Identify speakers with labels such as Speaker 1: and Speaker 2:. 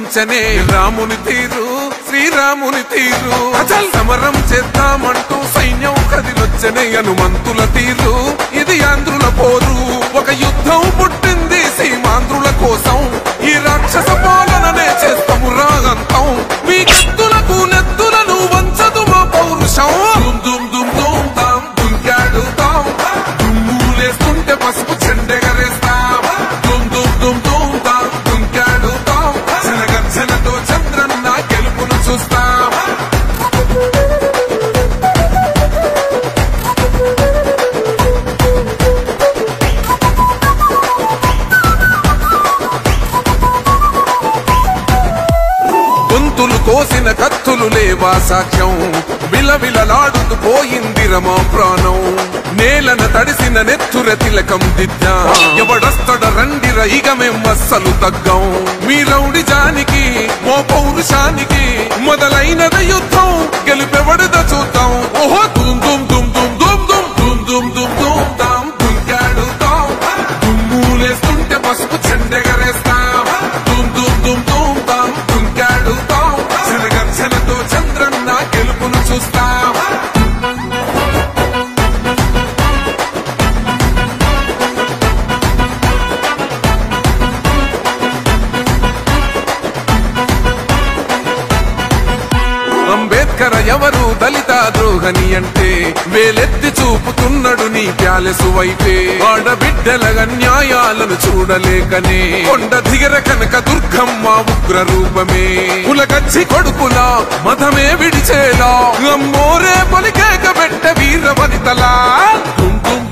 Speaker 1: కనిపించనే రాముని తీరు శ్రీరాముని తీరు అచల్ సమరం చేద్దామంటూ సైన్యం కదిలొచ్చనే హనుమంతుల తీరు ఇది ఆంధ్రుల పోరు ఒక యుద్ధం పుట్టింది సీమాంధ్రుల కోసం ఈ రాక్షస పాలననే చేస్తాము రాగంతం మీ కత్తులకు నెత్తులను వంచదు మా పౌరుషం దుమ్ దుమ్ దుమ్ తాం దుంకాడుతాం దుమ్ములేస్తుంటే పసుపు చెండెగరేస్తాం దుమ్ దుమ్ దుమ్ దుమ్ తాం దుంకాడుతాం జనగర్జనతో చంద్రన్న గెలుపును చూస్తాం గొంతులు కోసిన కత్తులు లేవా సాక్ష్యం విలవిలలాడుతూ పోయింది రమా ప్రాణం నేలన తడిసిన నెత్తుర తిలకం దిద్దా ఎవడొస్తడ రండిర ఇక మేం అస్సలు తగ్గం మీ రౌడి జానికి మో పౌరుషానికి మొదలైనద యుద్ధం గెలుపెవడద చూద్దాం ఓహో దుమ్ దుమ్ దుమ్ దుమ్ దుమ్ దుమ్ దుమ్ దుమ్ దుమ్ దుమ్ తాం దుంకాడుతాం దుమ్ములేస్తుంటే పసుపు చెండెగరేస్తాం దుమ్ దుమ్ దుమ్ దుమ్ తాం దుంకాడుతాం జనగర్జనతో చంద్రన్న గెలుపును చూస్తాం అంబేద్కర్ ఎవరు దళిత ద్రోహని అంటే వేలెత్తి చూపుతున్నాడు నీ ప్యాలెసు వైపే ఆడబిడ్డల న్యాయాలను చూడలేకనే కొండ దిగర కనక దుర్గమ్మ ఉగ్ర రూపమే కులకచ్చి కొడుకులా మతమే విడిచేలా అమ్మోరే పలికేక పెట్ట వీర వనితలా దుమ్ దుమ్